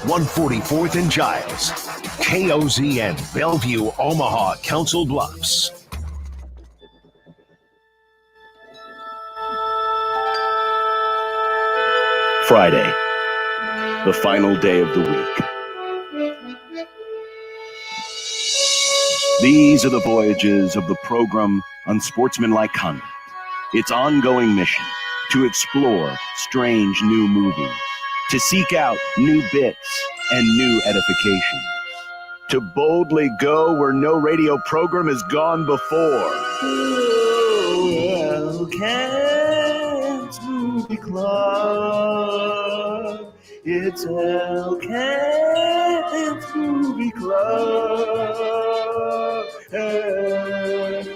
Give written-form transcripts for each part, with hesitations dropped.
144th and Giles, KOZN, Bellevue, Omaha, Council Bluffs. Friday, the final day of the week. These are the voyages of the program Unsportsmanlike Conduct. Its ongoing mission to explore strange new movies, to seek out new bits and new edifications, to boldly go where no radio program has gone before. Elkent's Movie Club. It's Elkent's Movie Club. Elkent's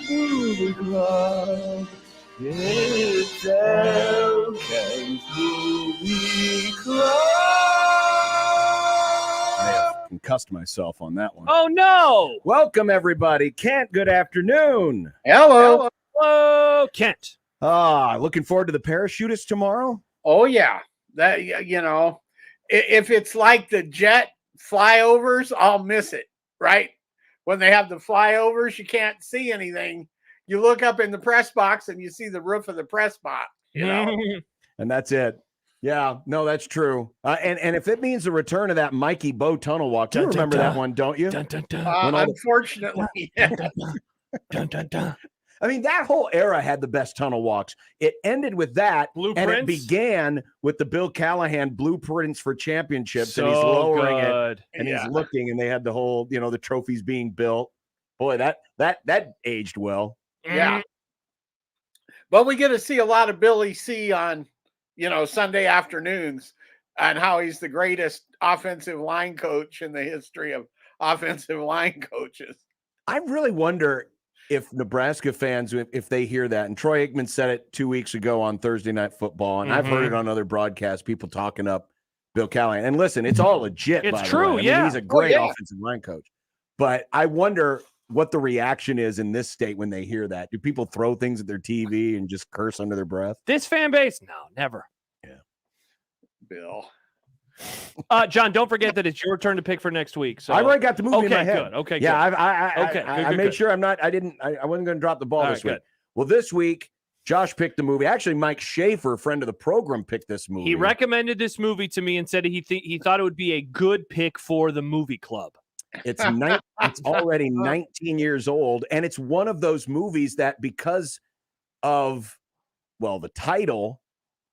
Movie Club. It's Elkent's Movie Club. Concussed myself on that one. Oh, no. Welcome, everybody. Kent, good afternoon. Hello. Hello, Kent. Looking forward to the parachutist tomorrow? Oh, yeah. That, if it's like the jet flyovers, I'll miss it, right? When they have the flyovers, you can't see anything. You look up in the press box and you see the roof of the press box, And that's it. Yeah, no, that's true. And if it means the return of that Mikey Bow tunnel walk, you remember that one, don't you? Unfortunately. I mean, that whole era had the best tunnel walks. It ended with that, and it began with the Bill Callahan Blueprints for Championships, and he's lowering it, and he's looking, and they had the whole, the trophies being built. Boy, that aged well. Yeah. But we get to see a lot of Billy C on Sunday afternoons, and how he's the greatest offensive line coach in the history of offensive line coaches. I really wonder if Nebraska fans, if they hear that, and Troy Aikman said it 2 weeks ago on Thursday Night Football, and I've heard it on other broadcasts, people talking up Bill Callahan. And listen, it's all legit. It's true, I mean, he's a great offensive line coach. But I wonder what the reaction is in this state when they hear that. Do people throw things at their TV and just curse under their breath? This fan base? No, never. Yeah. Bill. John, don't forget that it's your turn to pick for next week. So I already got the movie in my head. Good. Okay, yeah, good. I made sure I wasn't going to drop the ball this week. Good. Well, this week, Josh picked the movie. Actually, Mike Schaefer, friend of the program, picked this movie. He recommended this movie to me and said he thought it would be a good pick for the movie club. It's already 19 years old, and it's one of those movies that, because of, the title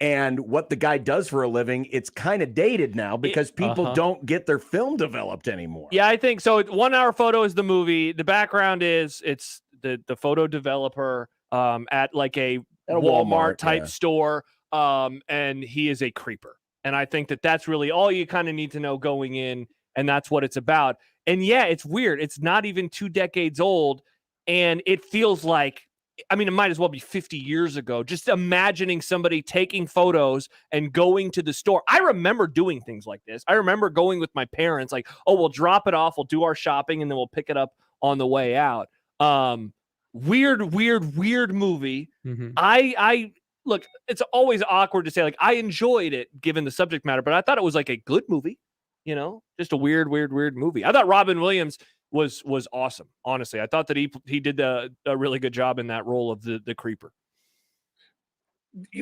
and what the guy does for a living, it's kind of dated now because people don't get their film developed anymore. Yeah, I think so. 1 hour photo is the movie. The background is it's the photo developer at like a Walmart type store, and he is a creeper. And I think that's really all you kind of need to know going in, and that's what it's about. And yeah, it's weird. It's not even 2 decades old, and it feels like, I mean, it might as well be 50 years ago. Just imagining somebody taking photos and going to the store. I remember doing things like this. I remember going with my parents, like, oh, we'll drop it off, we'll do our shopping, and then we'll pick it up on the way out. Weird movie. I look, it's always awkward to say, like, I enjoyed it given the subject matter, but I thought it was like a good movie. Just a weird movie. I thought Robin Williams was awesome. Honestly, I thought that he did a really good job in that role of the creeper.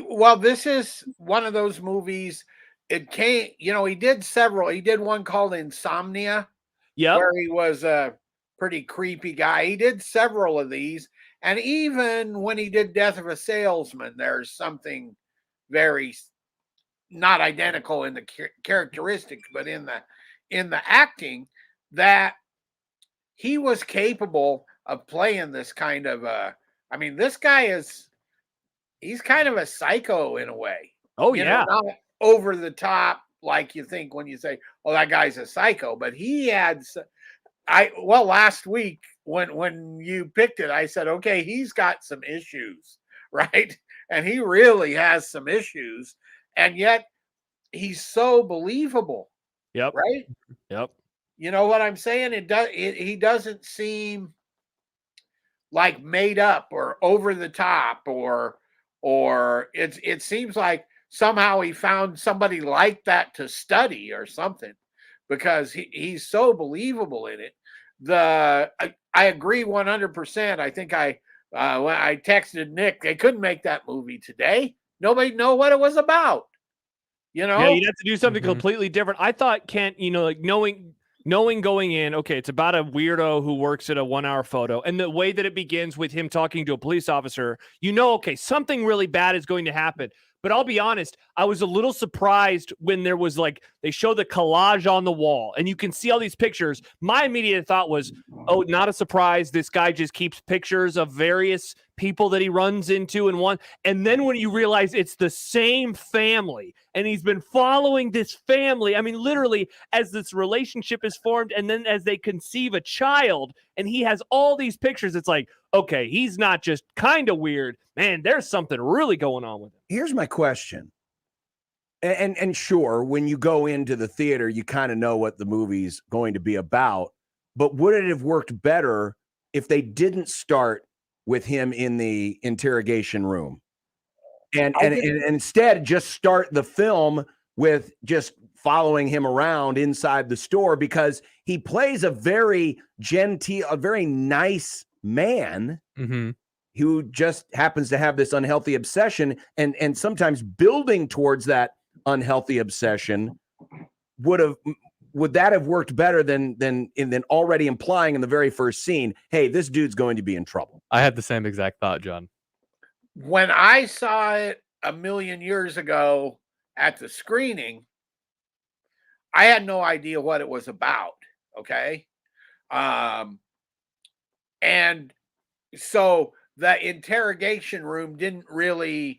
Well, this is one of those movies. It came, he did several. He did one called Insomnia, where he was a pretty creepy guy. He did several of these, and even when he did Death of a Salesman, there's something very not identical in the characteristics, but in the acting, that he was capable of playing this kind of this guy he's kind of a psycho in a way. Oh, yeah. Not over the top like you think when you say, oh, that guy's a psycho, but he had, last week when you picked it, I said, okay, he's got some issues, right? And he really has some issues. And yet he's so believable. Yep. Right? Yep. You know what I'm saying? He doesn't seem like made up or over the top or or it seems like somehow he found somebody like that to study or something, because he's so believable in it. I agree 100%. I think when I texted Nick, they couldn't make that movie today. Nobody know what it was about. Yeah, you'd have to do something completely different. I thought, Kent, like knowing going in, okay, it's about a weirdo who works at a 1-hour photo, and the way that it begins with him talking to a police officer, okay, something really bad is going to happen. But I'll be honest, I was a little surprised when there was they show the collage on the wall and you can see all these pictures. My immediate thought was, oh, not a surprise. This guy just keeps pictures of various people that he runs into in one. And then when you realize it's the same family and he's been following this family, I mean, literally as this relationship is formed and then as they conceive a child and he has all these pictures, it's like, okay, he's not just kind of weird, man, there's something really going on with him. Here's my question. And sure, when you go into the theater, you kind of know what the movie's going to be about, but would it have worked better if they didn't start with him in the interrogation room and instead just start the film with just following him around inside the store, because he plays a very genteel, a very nice man who just happens to have this unhealthy obsession, and sometimes building towards that unhealthy obsession would that have worked better than already implying in the very first scene, hey, this dude's going to be in trouble? I had the same exact thought, John. When I saw it a million years ago at the screening, I had no idea what it was about. Okay. And so the interrogation room you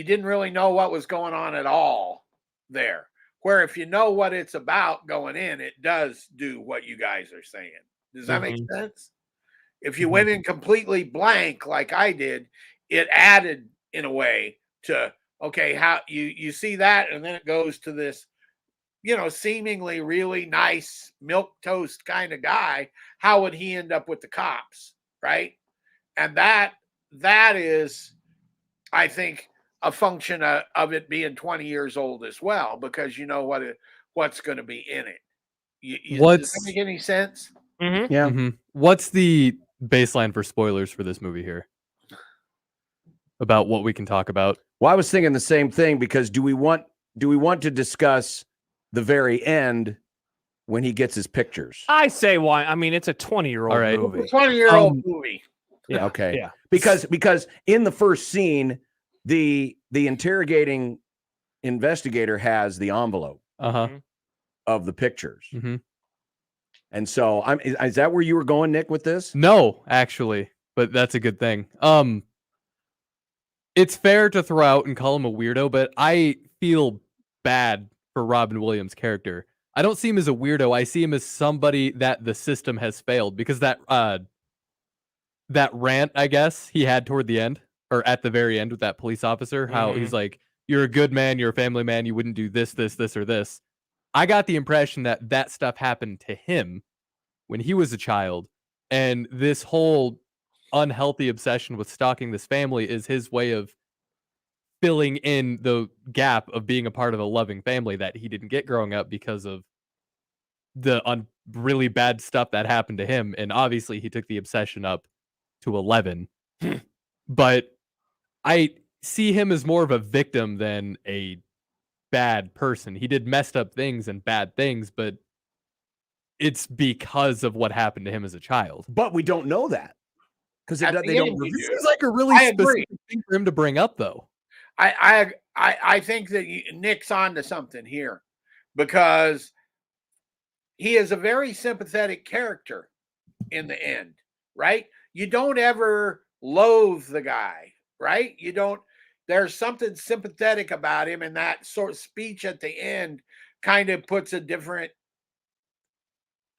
didn't really know what was going on at all there. Where if you know what it's about going in, it does do what you guys are saying. Does that make sense? If you went in completely blank like I did, it added in a way to, okay, how you see that, and then it goes to this, seemingly really nice milquetoast kind of guy. How would he end up with the cops, right? And that is, I think, a function of it being 20 years old as well, because you know what's going to be in it. Does that make any sense? Yeah. What's the baseline for spoilers for this movie here? About what we can talk about? Well, I was thinking the same thing, because do we want to discuss the very end when he gets his pictures? I say why. I mean, it's a 20-year-old movie. It's a 20-year-old movie. Yeah. Okay. Yeah. Because in the first scene, the interrogating investigator has the envelope of the pictures. And so is that where you were going, Nick, with this? No, actually, but that's a good thing. It's fair to throw out and call him a weirdo, but I feel bad for Robin Williams' character. I don't see him as a weirdo. I see him as somebody that the system has failed, because that rant, I guess, he had toward the end, or at the very end with that police officer, how he's like, you're a good man, you're a family man, you wouldn't do this, or this. I got the impression that stuff happened to him when he was a child, and this whole unhealthy obsession with stalking this family is his way of filling in the gap of being a part of a loving family that he didn't get growing up because of the really bad stuff that happened to him. And obviously he took the obsession up to 11, but I see him as more of a victim than a bad person. He did messed up things and bad things, but it's because of what happened to him as a child. But we don't know that, because they don't. This is like a really specific thing for him to bring up, though. I think that Nick's onto something here, because he is a very sympathetic character in the end, right? You don't ever loathe the guy, right? You don't. There's something sympathetic about him, and that sort of speech at the end kind of puts a different,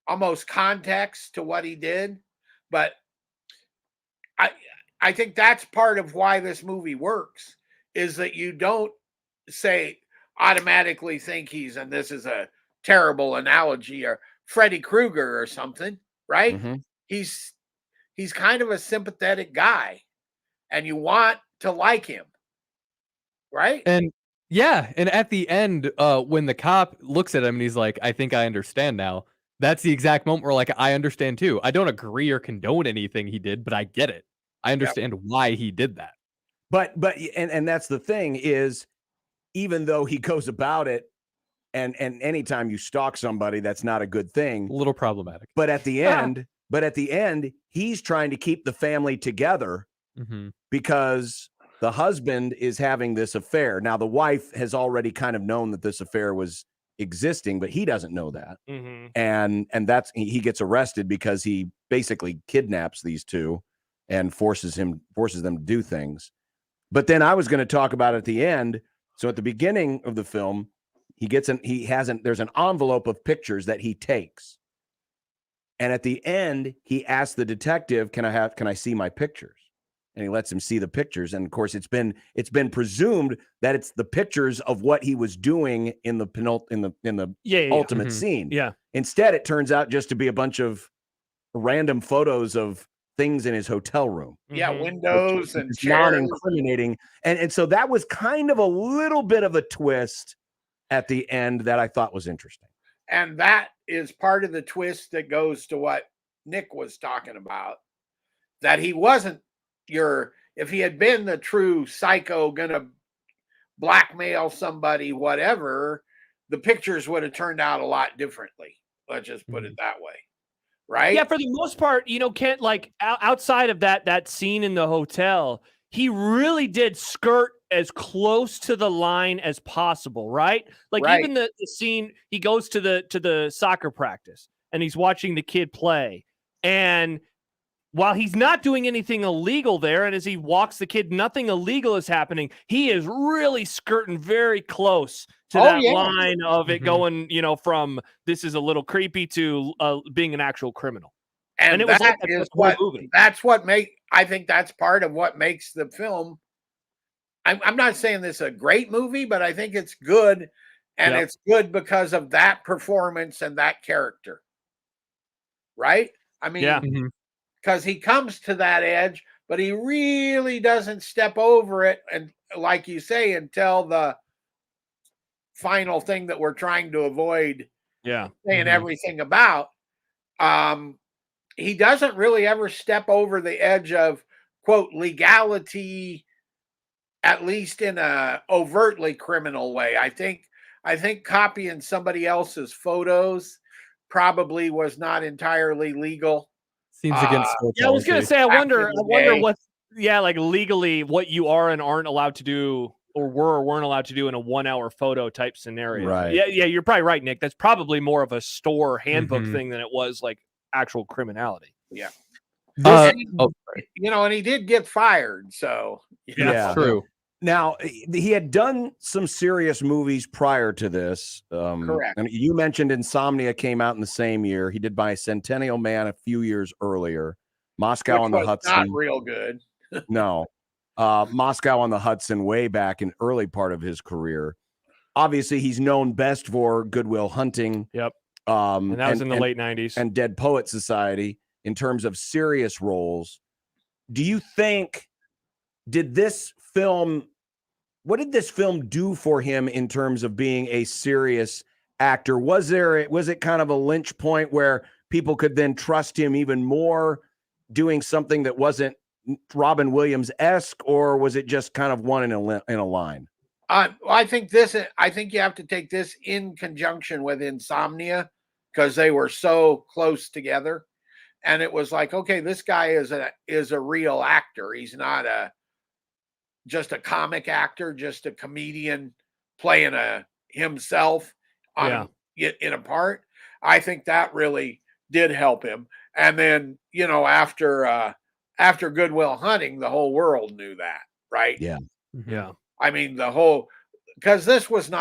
almost context to what he did. But I think that's part of why this movie works, is that you don't automatically think and this is a terrible analogy, or Freddy Krueger or something, right? He's kind of a sympathetic guy, and you want to like him. Right? And yeah, and at the end, when the cop looks at him and he's like, I think I understand now. That's the exact moment where like, I understand too. I don't agree or condone anything he did, but I get it. I understand why he did that. But that's the thing is, even though he goes about it, and anytime you stalk somebody, that's not a good thing. A little problematic. But at the end, he's trying to keep the family together because the husband is having this affair. Now, the wife has already kind of known that this affair was existing, but he doesn't know that. And that's he gets arrested because he basically kidnaps these two and forces them to do things. But then I was going to talk about at the end. So at the beginning of the film, there's an envelope of pictures that he takes. And at the end, he asks the detective, can I see my pictures? And he lets him see the pictures. And of course, it's been presumed that it's the pictures of what he was doing in the ultimate scene. Yeah. Instead, it turns out just to be a bunch of random photos of things in his hotel room. Yeah, windows and chairs. Non-incriminating. And so that was kind of a little bit of a twist at the end that I thought was interesting. And that is part of the twist that goes to what Nick was talking about, that he wasn't if he had been the true psycho gonna blackmail somebody, whatever, the pictures would have turned out a lot differently. Let's just put it that way. Right? Yeah, for the most part, Kent, like outside of that scene in the hotel, he really did skirt as close to the line as possible, right? Like even the scene, he goes to the soccer practice and he's watching the kid play. And while he's not doing anything illegal there, and as he walks the kid, nothing illegal is happening. He is really skirting very close to that line of it going, from this is a little creepy to being an actual criminal. And it was I think that's part of what makes the film. I'm not saying this is a great movie, but I think it's good. And it's good because of that performance and that character. Right? I mean, because he comes to that edge, but he really doesn't step over it. And like you say, until the final thing that we're trying to avoid saying everything about, he doesn't really ever step over the edge of, quote, legality, at least in a overtly criminal way. I think copying somebody else's photos probably was not entirely legal. Seems against I was gonna say, I wonder what like legally what you are and aren't allowed to do, or were or weren't allowed to do in a 1 hour photo type scenario. Right. Yeah, you're probably right, Nick. That's probably more of a store handbook thing than it was like actual criminality. Yeah. And he did get fired, so yeah, true. Now, he had done some serious movies prior to this. Correct. And you mentioned Insomnia came out in the same year. He did Bicentennial Man a few years earlier. Moscow on the Hudson. Not real good. No. Moscow on the Hudson way back in early part of his career. Obviously, he's known best for Good Will Hunting. Yep. And that was in the late 90s. And Dead Poet Society in terms of serious roles. Do you think, what did this film do for him in terms of being a serious actor? Was it kind of a lynch point where people could then trust him even more doing something that wasn't Robin Williams-esque, or was it just kind of one in a line? I think you have to take this in conjunction with Insomnia, because they were so close together. And it was like, okay, this guy is a real actor. He's not just a comic actor, just a comedian playing himself in a part. I think that really did help him. And then, after Good Will Hunting, the whole world knew that, right? Yeah. Yeah. I mean, because this was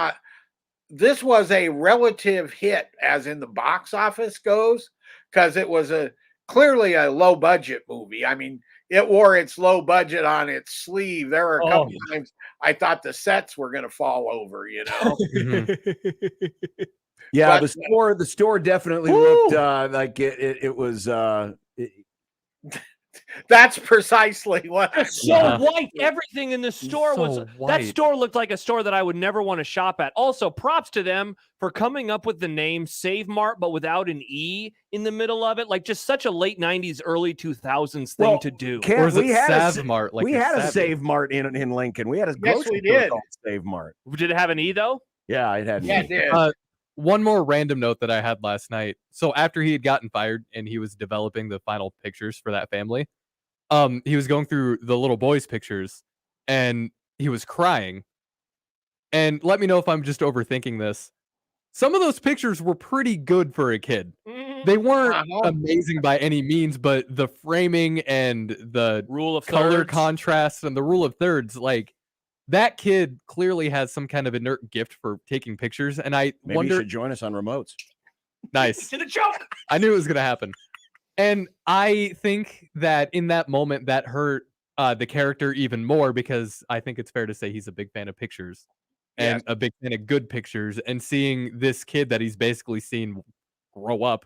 a relative hit as in the box office goes, because it was clearly a low budget movie. I mean, it wore its low budget on its sleeve. There were a couple times I thought the sets were going to fall over, Yeah, but the store definitely looked like it was That's precisely what. It's so white. Everything in the store was white. That store looked like a store that I would never want to shop at. Also, props to them for coming up with the name Save Mart, but without an E in the middle of it. Like just such a late 90s, early 2000s thing to do. Or is it Sav Mart? Like we had a Save Mart in Lincoln. We had a grocery store called Save Mart. Did it have an E though? Yeah, it had an E. It did. One more random note that I had last night. So after he had gotten fired and he was developing the final pictures for that family, he was going through the little boy's pictures and he was crying. And let me know if I'm just overthinking this. Some of those pictures were pretty good for a kid. They weren't amazing by any means, but the framing and the rule of color contrast and the rule of thirds, like that kid clearly has some kind of inert gift for taking pictures. And I wonder, you should join us on remotes. Nice. Did a joke. I knew it was going to happen. And I think that in that moment that hurt the character even more, because I think it's fair to say he's a big fan of pictures and a big fan of good pictures, and seeing this kid that he's basically seen grow up,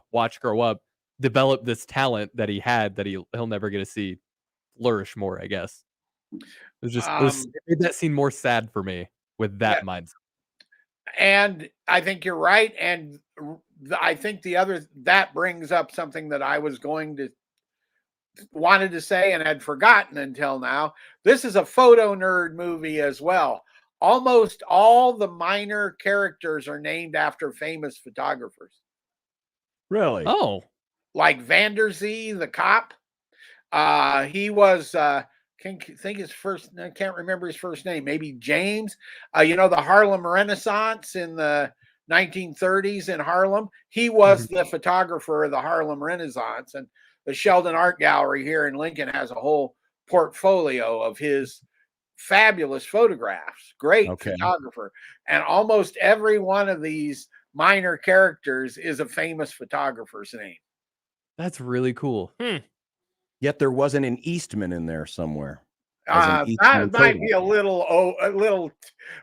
develop this talent that he had that he'll never get to see flourish more, I guess. It made that scene more sad for me with that mindset. And I think you're right. And I think that brings up something that I was wanted to say and had forgotten until now. This is a photo nerd movie as well. Almost all the minor characters are named after famous photographers. Really? Oh. Like Vanderzee, the cop. He was can't remember his first name. Maybe James. The Harlem Renaissance in the 1930s in Harlem. He was the photographer of the Harlem Renaissance, and the Sheldon Art Gallery here in Lincoln has a whole portfolio of his fabulous photographs. Great photographer. And almost every one of these minor characters is a famous photographer's name. That's really cool. Yet there wasn't an Eastman in there somewhere. That might be a little.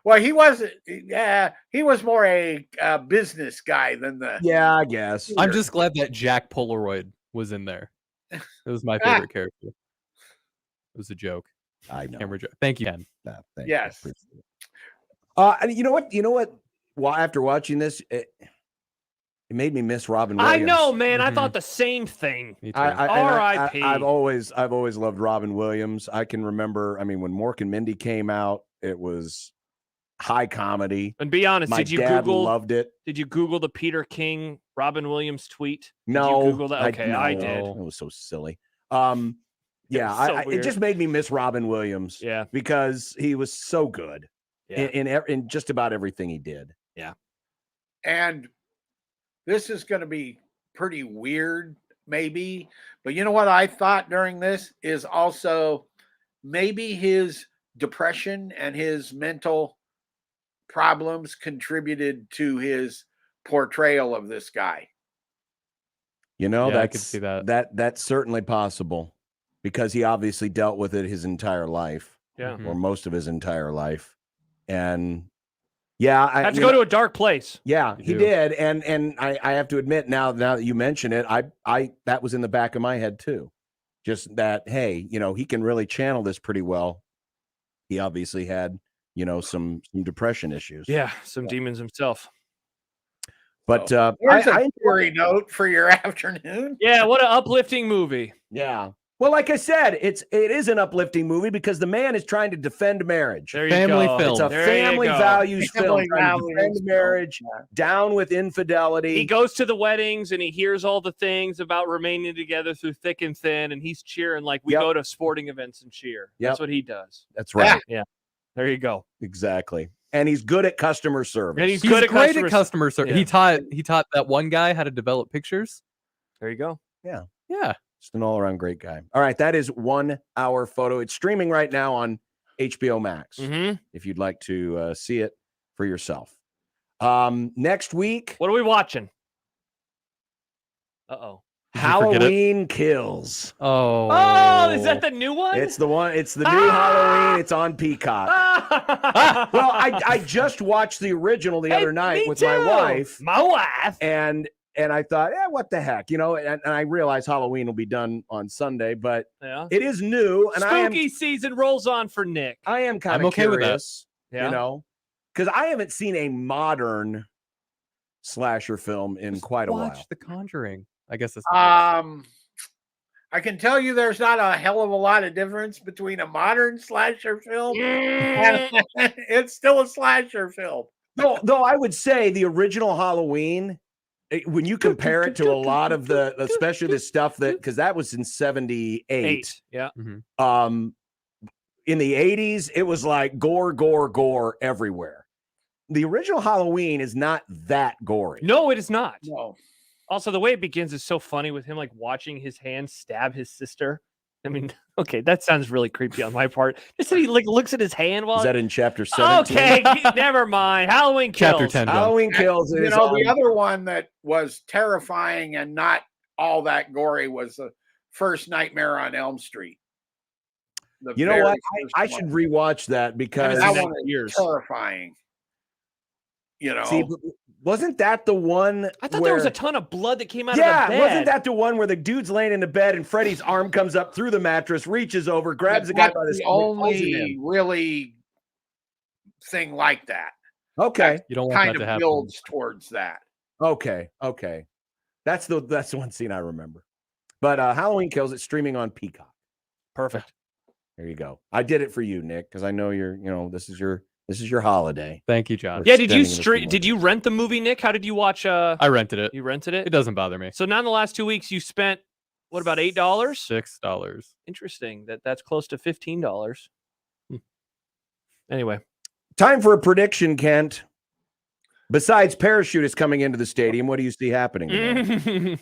Well, he wasn't. Yeah, he was more a business guy than the. Yeah, I guess. I'm just glad that Jack Polaroid was in there. It was my favorite character. It was a joke. I know. Camera joke. Thank you, Ken. Yes. You know what? Well, after watching this, it made me miss Robin Williams. I know, man. I thought the same thing. R.I.P. I've always loved Robin Williams. I can remember. I mean, when Mork and Mindy came out, it was high comedy. And be honest, my dad loved it. Did you Google the Peter King Robin Williams tweet? No, did you Google that? Okay, I did. It was so silly. It just made me miss Robin Williams. Yeah, because he was so good in just about everything he did. Yeah, and this is going to be pretty weird, maybe. But you know what I thought during this is also maybe his depression and his mental problems contributed to his portrayal of this guy. I could see that. That's certainly possible, because he obviously dealt with it his entire life. Yeah. Or most of his entire life. And I have to go to a dark place. Yeah, he did. And I have to admit, now that you mention it, I that was in the back of my head too. Just that, hey, he can really channel this pretty well. He obviously had, some depression issues. Yeah, some demons himself. But there's a story note for your afternoon. Yeah, what an uplifting movie. Yeah. Well, like I said, it is an uplifting movie because the man is trying to defend marriage. Family film. It's a family values film. Trying to defend marriage, down with infidelity. He goes to the weddings and he hears all the things about remaining together through thick and thin, and he's cheering like we go to sporting events and cheer. That's what he does. That's right. Yeah. There you go. Exactly. And he's good at customer service. And he's great at customer service. Yeah. He taught that one guy how to develop pictures. There you go. Yeah. Yeah. Just an all-around great guy. All right, that is 1 Hour Photo. It's streaming right now on HBO Max. If you'd like to see it for yourself. Next week, what are we watching? Halloween Kills. Oh, is that the new one? It's the one. It's the new Halloween. It's on Peacock. Well, I just watched the original the other night with my wife. My wife. And And I thought, what the heck, and I realize Halloween will be done on Sunday, but it is new. And spooky season rolls on for Nick. I am kind of okay curious, with that. because I haven't seen a modern slasher film in quite a while. Watch The Conjuring. I guess it's I can tell you there's not a hell of a lot of difference between a modern slasher film and it's still a slasher film. Though I would say the original Halloween, when you compare it to a lot of especially the stuff because that was in 78. Yeah. Mm-hmm. In the 80s, it was like gore everywhere. The original Halloween is not that gory. No, it is not. No. Also, the way it begins is so funny with him like watching his hand stab his sister. I mean, okay, that sounds really creepy on my part. Just that he like looks at his hand while. Is that in chapter 17? Okay, never mind. Halloween Kills. Chapter 10. Halloween Kills. The other one that was terrifying and not all that gory was the first Nightmare on Elm Street. You know what? I should rewatch that because that one is terrifying. See, wasn't that the one? I thought there was a ton of blood that came out of the bed. Yeah, wasn't that the one where the dude's laying in the bed and Freddy's arm comes up through the mattress, reaches over, grabs the guy by the only really thing like that. Okay, you don't want kind that to of happen. Builds towards that. Okay, that's the one scene I remember. But Halloween Kills, it's streaming on Peacock. Perfect. There you go. I did it for you, Nick, because I know this is your holiday. Thank you, John. Yeah, did you rent the movie, Nick? How did you watch? I rented it. You rented it? It doesn't bother me. So now in the last 2 weeks, you spent what about $8? $6. Interesting. That's close to $15. Anyway, time for a prediction, Kent. Besides parachute is coming into the stadium, what do you see happening?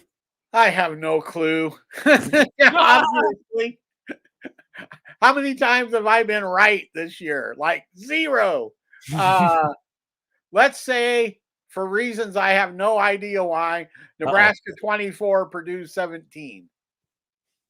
I have no clue. Honestly. How many times have I been right this year? Like 0. Let's say, for reasons I have no idea why, Nebraska 24, Purdue 17.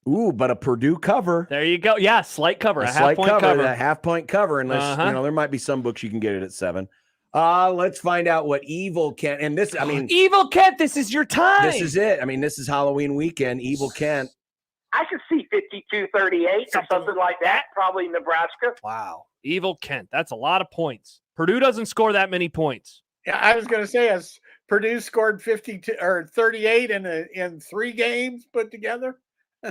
Ooh, but a Purdue cover. There you go. Yeah, slight cover. A slight half-point cover. A half-point cover, unless, there might be some books you can get it at 7. Let's find out what Evil Kent, and this, Evil Kent, this is your time. This is it. This is Halloween weekend. Evil Kent. I could see 52-38 or something like that. Probably Nebraska. Wow. Evil Kent. That's a lot of points. Purdue doesn't score that many points. Yeah, I was going to say, as Purdue scored 52 or 38 in 3 games put together.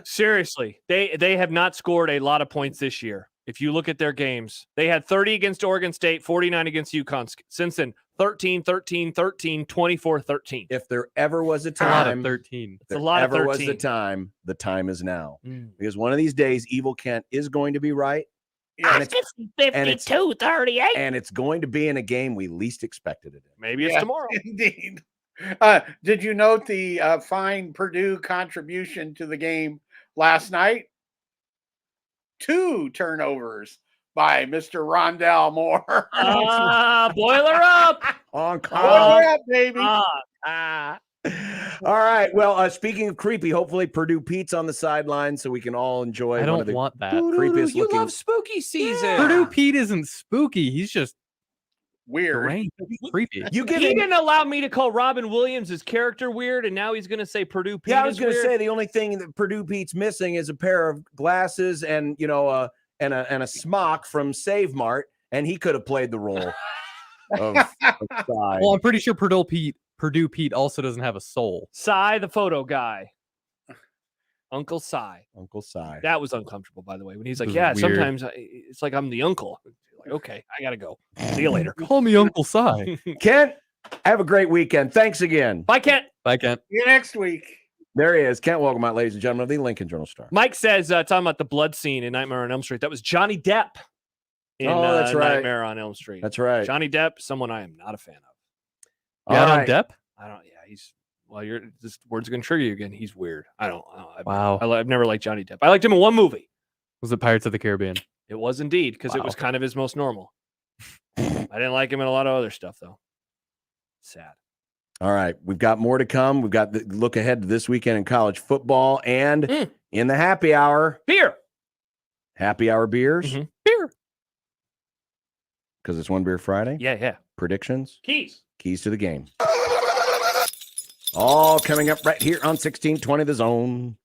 Seriously, they have not scored a lot of points this year. If you look at their games, they had 30 against Oregon State, 49 against UConn. Since then, 13, 13, 13, 24, 13. If there ever was a time, a lot of 13. It's a lot of 13. Was the time is now. Because one of these days, Evil Kent is going to be right. Yeah, it's 52-38. And it's going to be in a game we least expected it in. Maybe it's tomorrow. Indeed. Did you note the fine Purdue contribution to the game last night? 2 turnovers by Mr. Rondell Moore. Boiler up. Boiler up, baby. All right. Well, speaking of creepy, hopefully Purdue Pete's on the sideline so we can all enjoy. I don't want that. Creepiest you looking. love spooky season. Yeah. Purdue Pete isn't spooky. He's just weird. Creepy. He didn't allow me to call Robin Williams' character weird, and now he's going to say Purdue Pete. Yeah, I was going to say the only thing that Purdue Pete's missing is a pair of glasses and and a smock from Save Mart, and he could have played the role of Cy. Well, I'm pretty sure Purdue Pete also doesn't have a soul. Cy, the photo guy. Uncle Cy. Uncle Cy. That was uncomfortable, by the way. When he's like, weird. Sometimes it's like I'm the uncle. Like, okay, I got to go. See you later. Call me Uncle Cy. Kent, have a great weekend. Thanks again. Bye, Kent. Bye, Kent. See you next week. There he is. Kent Wolgamott, ladies and gentlemen, of the Lincoln Journal-Star. Mike says, talking about the blood scene in Nightmare on Elm Street, that was Johnny Depp in that's right. Nightmare on Elm Street. That's right. Johnny Depp, someone I am not a fan of. On Depp? I don't. Yeah, he's. Well, this word's gonna trigger you again. He's weird. Wow. I've never liked Johnny Depp. I liked him in one movie. Was it Pirates of the Caribbean? It was indeed, because it was kind of his most normal. I didn't like him in a lot of other stuff though. Sad. All right, we've got more to come. We've got the look ahead to this weekend in college football and in the happy hour. Beer. Happy hour beers. Mm-hmm. Beer. Because it's One Beer Friday. Yeah. Predictions. Keys to the game. All coming up right here on 1620 The Zone.